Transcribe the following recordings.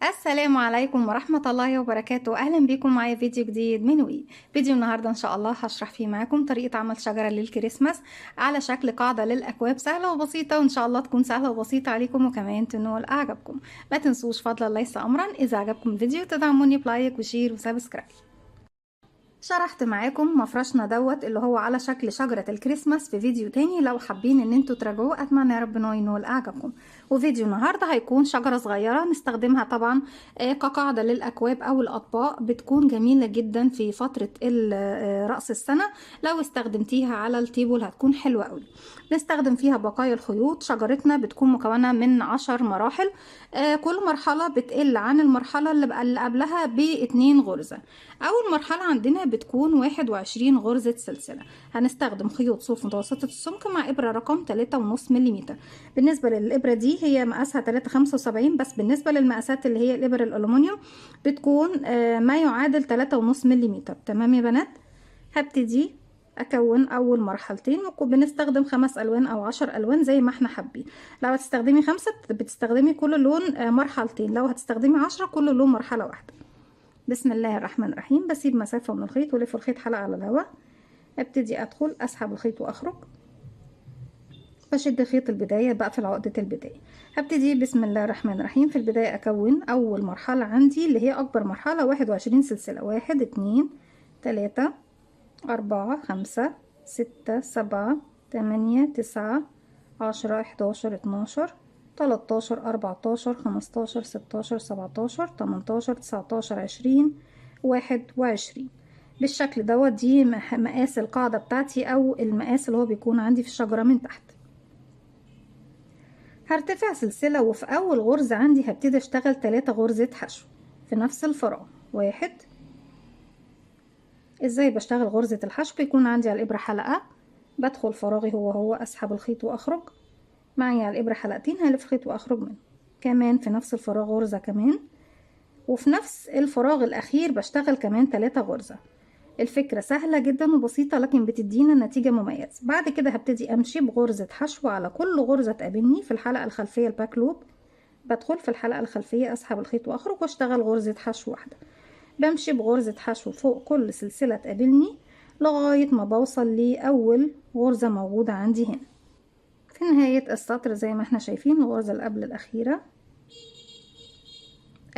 السلام عليكم ورحمة الله وبركاته. أهلا بكم معايا فيديو جديد من فيديو النهاردة إن شاء الله هشرح فيه معاكم طريقة عمل شجرة للكريسماس على شكل قاعدة للأكواب سهلة وبسيطة، وإن شاء الله تكون سهلة وبسيطة عليكم وكمان تنول أعجبكم. ما تنسوش فضلا ليس أمرا إذا عجبكم الفيديو تدعموني بلايك وشير وسبسكرايب. شرحت معاكم مفرشنا دوت اللي هو على شكل شجرة الكريسماس في فيديو تاني، لو حابين ان انتوا تراجعوه اتمنى يا رب انه ينول اعجابكم. وفيديو النهارده هيكون شجرة صغيرة نستخدمها طبعا كقاعدة للاكواب او الاطباق، بتكون جميلة جدا في فترة رأس السنة. لو استخدمتيها على التيبل هتكون حلوة قوي. نستخدم فيها بقايا الخيوط. شجرتنا بتكون مكونة من 10 مراحل، كل مرحلة بتقل عن المرحلة اللي قبلها ب2 غرزة. أول مرحلة عندنا بتكون 21 غرزة سلسلة. هنستخدم خيوط صوف متوسطة السمك مع إبرة رقم 3.5 ملم. بالنسبة للإبرة دي هي مقاسها 3.75، بس بالنسبة للمقاسات اللي هي الإبر الألومنيوم بتكون ما يعادل 3.5 ملم. تمام يا بنات؟ هبتدي أكون أول مرحلتين، وبنستخدم 5 ألوان أو 10 ألوان زي ما احنا حابين. لو هتستخدمي 5 بتستخدمي كل لون مرحلتين، لو هتستخدمي 10 كل لون مرحلة واحدة. بسم الله الرحمن الرحيم. بسيب مسافة من الخيط ولف الخيط حلقة على الهواء. ابتدي ادخل اسحب الخيط واخرج، بشد خيط البداية بقفل عقدة البداية. هبتدي بسم الله الرحمن الرحيم. في البداية اكون اول مرحلة عندي اللي هي اكبر مرحلة 21 سلسلة. 1 2 3 4 5 6 7 8 9 10 11 12 13 14 15 16 17 18 19 20 21. بالشكل دوت. دي مقاس القاعدة بتاعتي او المقاس اللي هو بيكون عندي في الشجرة من تحت. هرتفع سلسلة، وفي اول غرزة عندي هبتدي اشتغل 3 غرزة حشو في نفس الفراغ. 1. ازاي بشتغل غرزة الحشو؟ بيكون عندي على الابرة حلقة، بدخل فراغي هو اسحب الخيط واخرج، معي على الابرة حلقتين هلف خيط واخرج منه، كمان في نفس الفراغ غرزة كمان، وفي نفس الفراغ الاخير بشتغل كمان 3 غرزة. الفكرة سهلة جدا وبسيطة لكن بتدينا نتيجة مميزة. بعد كده هبتدي امشي بغرزة حشو على كل غرزة تقابلني في الحلقة الخلفية الباك لوب. بدخل في الحلقة الخلفية اسحب الخيط واخرج واشتغل غرزة حشو واحدة. بمشي بغرزة حشو فوق كل سلسلة تقابلني لغاية ما بوصل لأول غرزة موجودة عندي هنا في نهاية السطر. زي ما احنا شايفين الغرزة اللي قبل الأخيرة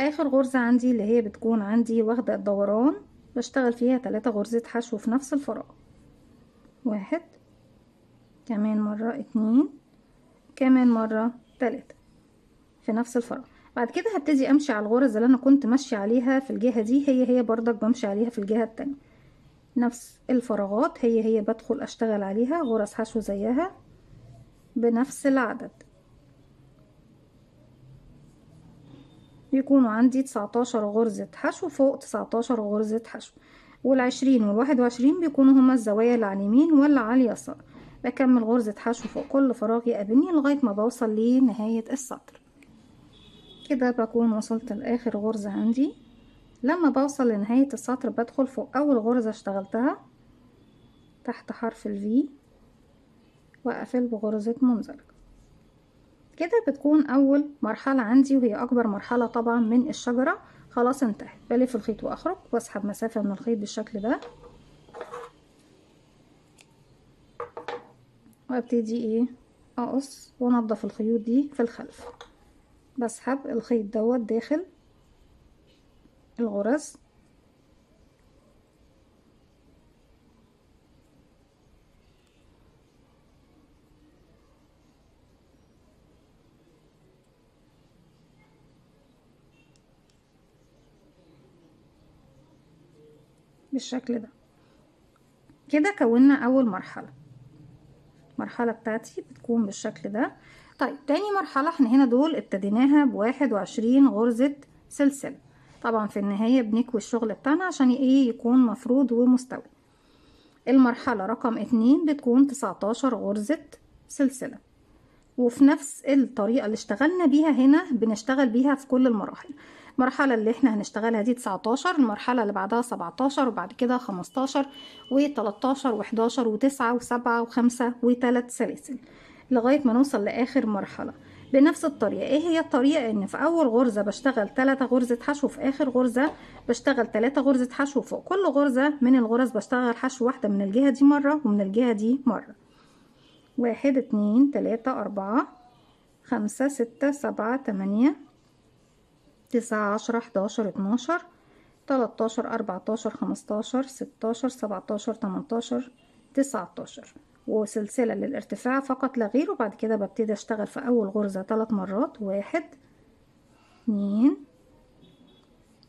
آخر غرزة عندي اللي هي بتكون عندي واخدة الدوران، بشتغل فيها 3 غرزة حشو في نفس الفراغ. 1 كمان مرة، 2 كمان مرة، 3 في نفس الفراغ. بعد كده هبتدي امشي على الغرز اللي انا كنت ماشية عليها في الجهة دي، هي برضك بمشي عليها في الجهة التانية. نفس الفراغات هي بدخل اشتغل عليها غرز حشو زيها بنفس العدد. بيكونوا عندي 19 غرزة حشو فوق 19 غرزة حشو، وال20 وال21 بيكونوا هما الزوايا اللي على اليمين واللي على اليسار. بكمل غرزة حشو فوق كل فراغ يقابلني لغاية ما بوصل لنهاية السطر. كده بكون وصلت لآخر غرزة عندي. لما بوصل لنهاية السطر بدخل فوق أول غرزة اشتغلتها تحت حرف الفي وأقفل بغرزة منزلقة. كده بتكون أول مرحلة عندي وهي أكبر مرحلة طبعا من الشجرة خلاص انتهت. بلف الخيط وأخرج وأسحب مسافة من الخيط بالشكل ده، وأبتدي أقص وأنضف الخيوط دي في الخلف. بسحب الخيط دوت داخل الغرز بالشكل ده. كده كونا أول مرحلة. المرحلة بتاعتي بتكون بالشكل ده. طيب تاني مرحلة احنا هنا دول ابتديناها ب21 غرزة سلسلة. طبعا في النهاية بنكوي الشغل بتاعنا عشان يكون مفرود ومستوي. المرحلة رقم 2 بتكون 19 غرزة سلسلة، وفي نفس الطريقة اللي اشتغلنا بيها هنا بنشتغل بيها في كل المراحل. المرحلة اللي احنا هنشتغلها دي 19، المرحلة اللي بعدها 17، وبعد كده 15 و13 و11 و9 و7 و5 و3 سلاسل لغاية ما نوصل لآخر مرحلة. بنفس الطريقة. ايه هي الطريقة؟ ان في اول غرزة بشتغل 3 غرزة حشو، في اخر غرزة بشتغل 3 غرزة حشو، فوق كل غرزة من الغرز بشتغل حشو واحدة من الجهة دي مرة ومن الجهة دي مرة. 1 2 3 4 5 6 7 8 9 10 11 12 13 14 15 16 17 18 19 وسلسلة للارتفاع فقط لا غير. وبعد كده ببتدي اشتغل في اول غرزة 3 مرات، 1 2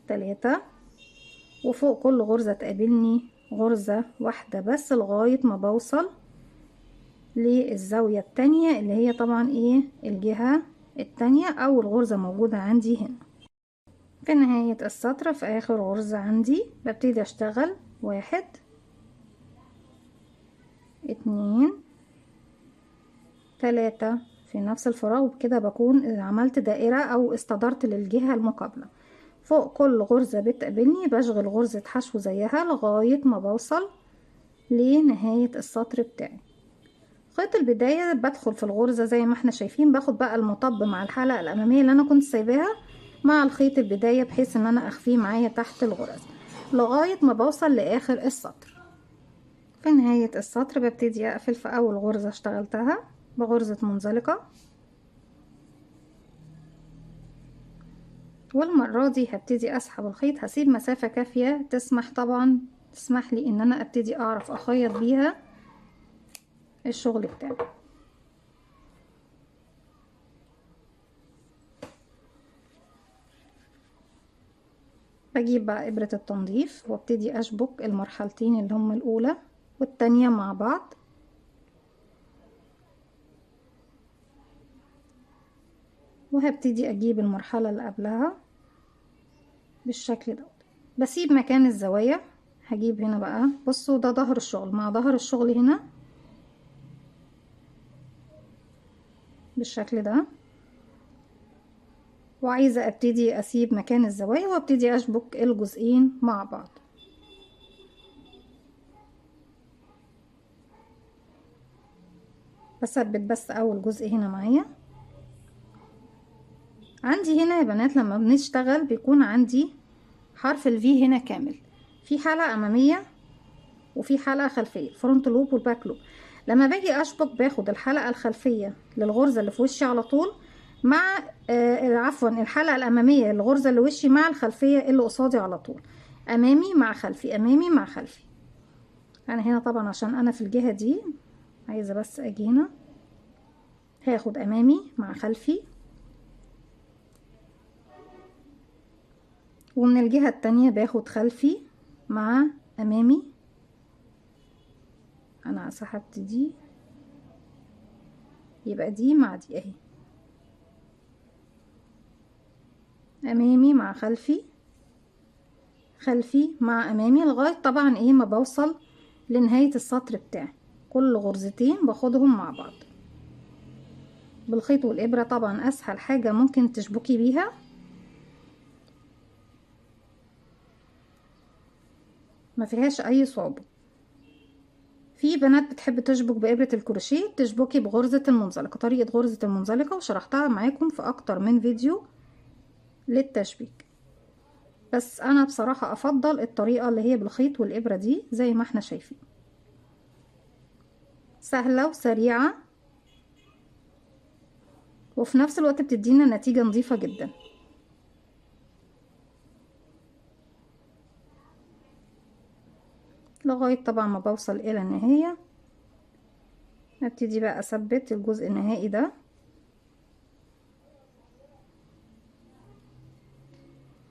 3 وفوق كل غرزة تقابلني غرزة واحدة بس لغاية ما بوصل للزاوية التانية اللي هي طبعا ايه الجهة التانية. اول غرزة موجودة عندي هنا في نهاية السطر. في اخر غرزة عندي ببتدي اشتغل 1 2 3 في نفس الفراغ، وبكده بكون عملت دائرة او استدرت للجهة المقابلة. فوق كل غرزة بتقابلني بشغل غرزة حشو زيها لغاية ما بوصل لنهاية السطر بتاعي. خيط البداية بدخل في الغرزة زي ما احنا شايفين، باخد بقى المطب مع الحلقة الأمامية اللي أنا كنت سايباها مع الخيط البداية بحيث ان أنا أخفيه معايا تحت الغرز لغاية ما بوصل لآخر السطر. في نهاية السطر ببتدي أقفل في أول غرزة اشتغلتها بغرزة منزلقة، والمرة دي هبتدي أسحب الخيط، هسيب مسافة كافية تسمح لي ان انا ابتدي اعرف اخيط بيها الشغل بتاعي. بجيب بقى ابرة التنظيف وابتدي اشبك المرحلتين اللي هما الاولى والتانية مع بعض، وهبتدي اجيب المرحلة اللي قبلها بالشكل ده. بسيب مكان الزوايا، هجيب هنا بقى بصوا ده ظهر الشغل مع ظهر الشغل هنا بالشكل ده، وعايزة ابتدي اسيب مكان الزوايا وابتدي اشبك الجزئين مع بعض. بثبت بس اول جزء هنا معايا. عندي هنا يا بنات لما بنشتغل بيكون عندي حرف الفي هنا كامل، في حلقة امامية وفي حلقة خلفية، الفرونت لوب والباك لوب. لما باجي اشبك باخد الحلقة الخلفية للغرزة اللي في وشي على طول مع عفوا الحلقة الامامية للغرزة اللي وشي مع الخلفية اللي قصادي على طول، امامي مع خلفي امامي مع خلفي. انا هنا طبعا عشان انا في الجهة دي عايزة بس اجي هنا هاخد امامي مع خلفي، ومن الجهة التانية باخد خلفي مع امامي. انا سحبت دي يبقى دي مع دي اهي، امامي مع خلفي خلفي مع امامي لغاية طبعا ايه ما بوصل لنهاية السطر بتاعي. كل غرزتين باخدهم مع بعض بالخيط والابرة، طبعا اسهل حاجة ممكن تشبكي بيها، ما فيهاش اي صعوبة. في بنات بتحب تشبك بإبرة الكروشيه، تشبكي بغرزة المنزلقة، طريقة غرزة المنزلقة وشرحتها معاكم في اكتر من فيديو للتشبيك، بس انا بصراحة افضل الطريقة اللي هي بالخيط والابرة دي زي ما احنا شايفين، سهلة وسريعة وفي نفس الوقت بتدينا نتيجة نظيفة جدا. لغاية طبعا ما بوصل الى النهاية ابتدي بقى اثبت الجزء النهائي ده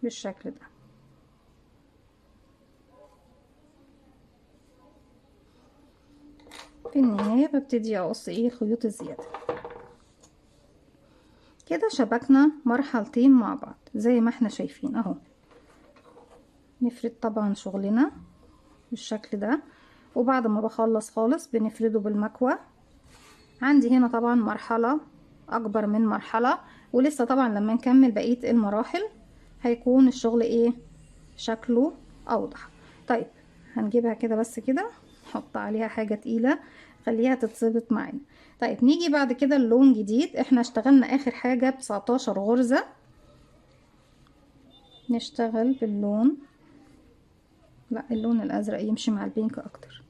بالشكل ده. في النهاية ببتدي اقص خيوط الزيادة. كده شبكنا مرحلتين مع بعض زي ما احنا شايفين اهو. نفرد طبعا شغلنا بالشكل ده، وبعد ما بخلص خالص بنفرده بالمكوى. عندي هنا طبعا مرحلة اكبر من مرحلة، ولسه طبعا لما نكمل بقية المراحل هيكون الشغل شكله اوضح. طيب هنجيبها كده بس كده نحط عليها حاجة تقيلة خليها تتظبط معانا. طيب نيجي بعد كده اللون جديد. احنا اشتغلنا اخر حاجة ب19 غرزة، نشتغل باللون، لا اللون الازرق يمشي مع البينك اكتر.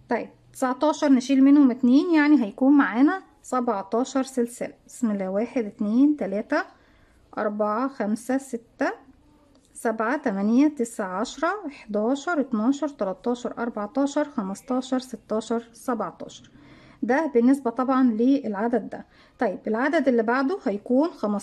طيب 19 نشيل منهم 2 يعني هيكون معانا 17 سلسلة. بسم الله، 1 2 3 4 5 6 7 8 9 10 11 12 13 14 15 16 17. ده بالنسبة طبعا للعدد ده. طيب العدد اللي بعده هيكون 15،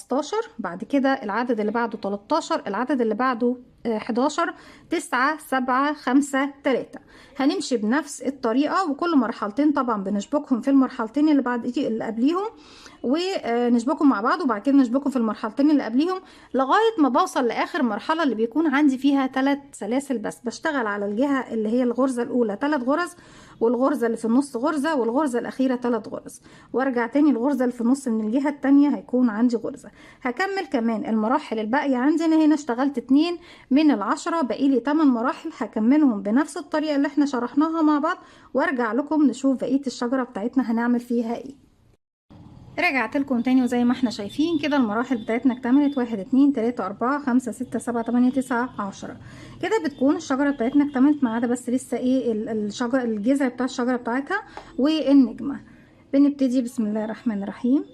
بعد كده العدد اللي بعده 13، العدد اللي بعده 11 9 7 5 3. هنمشي بنفس الطريقة، وكل مرحلتين طبعا بنشبكهم في المرحلتين اللي قبليهم، ونشبكهم مع بعض، وبعد كده نشبكهم في المرحلتين اللي قبليهم لغاية ما بوصل لآخر مرحلة اللي بيكون عندي فيها 3 سلاسل بس. بشتغل على الجهة اللي هي الغرزة الأولى 3 غرز، والغرزة اللي في النص غرزة، والغرزة الأخيرة 3 غرز، وارجع تاني الغرزة اللي في النص من الجهة التانية هيكون عندي غرزة. هكمل كمان المراحل الباقية عندي. أنا هنا اشتغلت 2 من ال10، بقيلي 8 مراحل هكملهم بنفس الطريقة اللي احنا شرحناها مع بعض، وارجع لكم نشوف بقية الشجرة بتاعتنا هنعمل فيها ايه. رجعت لكم تاني، وزي ما احنا شايفين كده المراحل بتاعتنا اكتملت: 1 2 3 4 5 6 7 8 9 10. كده بتكون الشجرة بتاعتنا اكتملت، ما عدا بس لسه ايه الشجر، الجذع بتاع الشجرة بتاعتها والنجمة. بنبتدي بسم الله الرحمن الرحيم،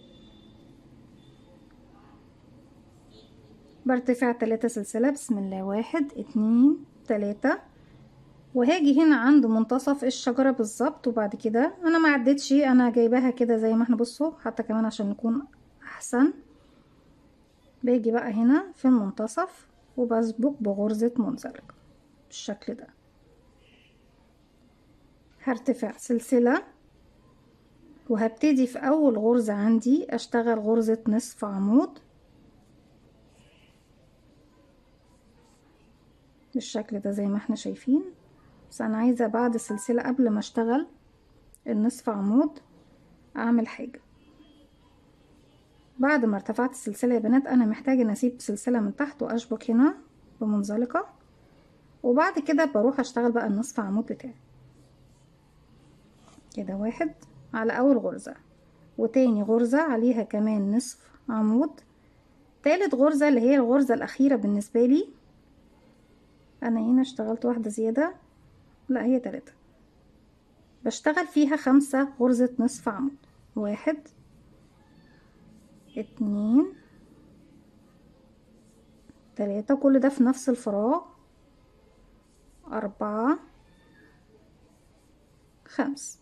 برتفع 3 سلسلة. بسم الله، 1 2 3، وهاجي هنا عند منتصف الشجرة بالظبط. وبعد كده انا ما عدتش، انا جايباها كده زي ما احنا، بصوا حتى كمان عشان نكون احسن. باجي بقى هنا في المنتصف وبسبق بغرزة منزلقة بالشكل ده. هرتفع سلسلة، وهبتدي في اول غرزة عندي اشتغل غرزة نصف عمود بالشكل ده زي ما احنا شايفين. بس انا عايزة بعد السلسلة قبل ما اشتغل النصف عمود اعمل حاجة. بعد ما ارتفعت السلسلة يا بنات انا محتاجة ان اسيب سلسلة من تحت واشبك هنا بمنزلقة، وبعد كده بروح اشتغل بقى النصف عمود بتاعي كده. 1 على اول غرزة، وتاني غرزة عليها كمان نصف عمود، تالت غرزة اللي هي الغرزة الأخيرة بالنسبة لي. أنا هنا اشتغلت واحدة زيادة، لا هي 3، بشتغل فيها 5 غرزة نصف عمود. 1 2 3، كل ده في نفس الفراغ. 4 5،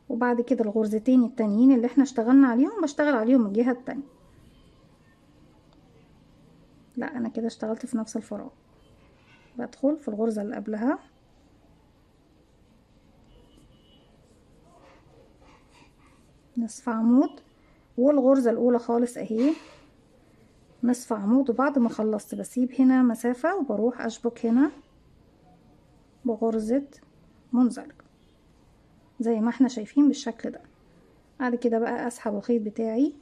وبعد كده الغرزتين التانيين اللي احنا اشتغلنا عليهم بشتغل عليهم الجهة التانية. لا أنا كده اشتغلت في نفس الفراغ، بدخل في الغرزة اللي قبلها نصف عمود، والغرزة الأولى خالص أهي نصف عمود. وبعد ما خلصت بسيب هنا مسافة وبروح أشبك هنا بغرزة منزلقة زي ما احنا شايفين بالشكل ده. بعد كده بقى أسحب الخيط بتاعي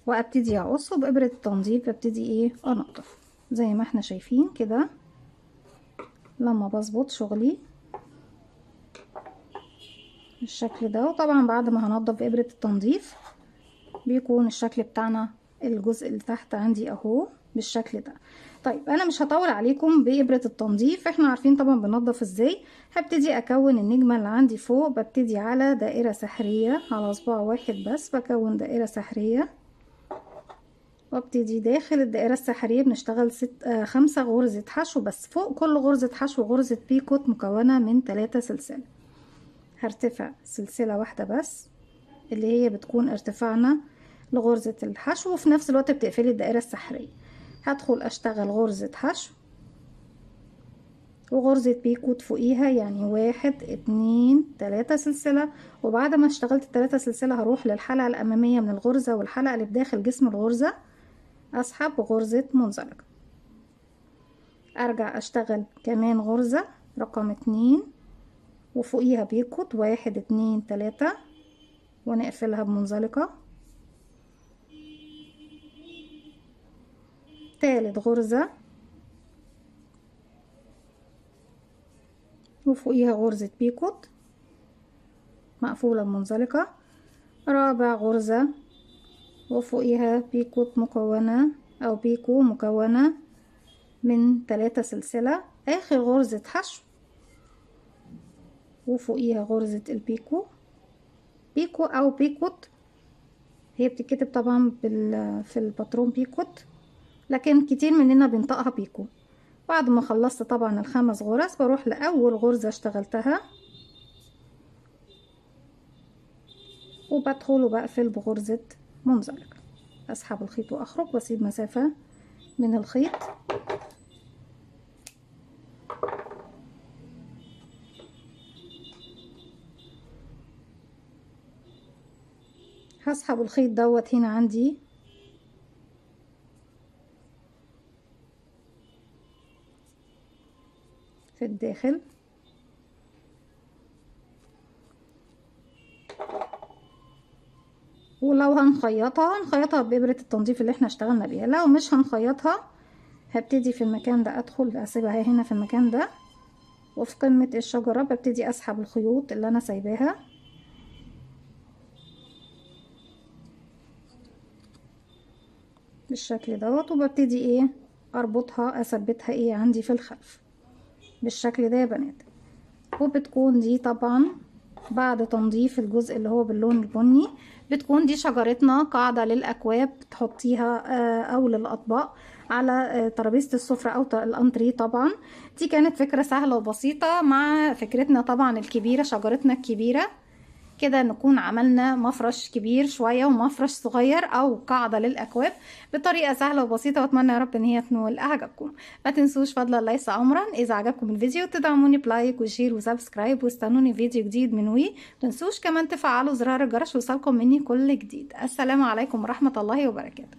وأبتدي أقص، بإبرة التنظيف ببتدي ايه أنظف زي ما احنا شايفين كده. لما بظبط شغلي بالشكل ده، وطبعا بعد ما هنضف بإبرة التنظيف بيكون الشكل بتاعنا الجزء اللي تحت عندي اهو بالشكل ده. طيب انا مش هطول عليكم بإبرة التنظيف، احنا عارفين طبعا بنضف ازاي. هبتدي اكون النجمة اللي عندي فوق، ببتدي على دائرة سحرية على صباع واحد بس، بكون دائرة سحرية وابتدي داخل الدائرة السحرية بنشتغل 5 غرزة حشو بس. فوق كل غرزة حشو غرزة بيكوت مكونة من 3 سلسلة. هرتفع سلسلة واحدة بس اللي هي بتكون ارتفاعنا لغرزة الحشو، وفي نفس الوقت بتقفلي الدائرة السحرية. هدخل اشتغل غرزة حشو وغرزة بيكوت فوقيها، يعني 1 2 3 سلسلة. وبعد ما اشتغلت ال3 سلسلة هروح للحلقة الأمامية من الغرزة والحلقة اللي بداخل جسم الغرزة، اسحب غرزة منزلقة، ارجع اشتغل كمان غرزة رقم 2 وفوقيها بيكوت 1 2 3 ونقفلها بمنزلقة. تالت غرزة وفوقيها غرزة بيكوت مقفولة منزلقة، رابع غرزة وفوقيها بيكوت مكونة أو بيكو مكونة من 3 سلسلة، آخر غرزة حشو وفوقيها غرزة البيكو. بيكو أو بيكوت هي بتتكتب طبعا في الباترون بيكوت، لكن كتير مننا بينطقها بيكو. بعد ما خلصت طبعا ال5 غرز بروح لأول غرزة اشتغلتها وبدخل وبقفل بغرزة منزلقة. اسحب الخيط واخرج واسيب مسافة من الخيط. هسحب الخيط دوت هنا عندي في الداخل، ولو هنخيطها بإبرة التنظيف اللي احنا اشتغلنا بيها. لو مش هنخيطها هبتدي في المكان ده ادخل اسيبها هنا في المكان ده، وفي قمة الشجرة ببتدي اسحب الخيوط اللي انا سايباها بالشكل دوت، وببتدي ايه اربطها اثبتها ايه عندي في الخلف بالشكل ده يا بنات. وبتكون دي طبعا بعد تنظيف الجزء اللي هو باللون البني، بتكون دي شجرتنا قاعدة للأكواب تحطيها أو للأطباق على ترابيزة السفرة أو الأنتريه. طبعا دي كانت فكرة سهلة وبسيطة مع فكرتنا طبعا الكبيرة، شجرتنا الكبيرة كده نكون عملنا مفرش كبير شوية ومفرش صغير أو قاعدة للأكواب بطريقة سهلة وبسيطة، وأتمنى يا رب إن هي تنول إعجابكم. ما تنسوش فضلا ليس أمرا إذا عجبكم الفيديو تدعموني بلايك وشير وسبسكرايب، واستنوني فيديو جديد من وي. متنسوش كمان تفعلوا زرار الجرس ويوصلكم مني كل جديد. السلام عليكم ورحمة الله وبركاته.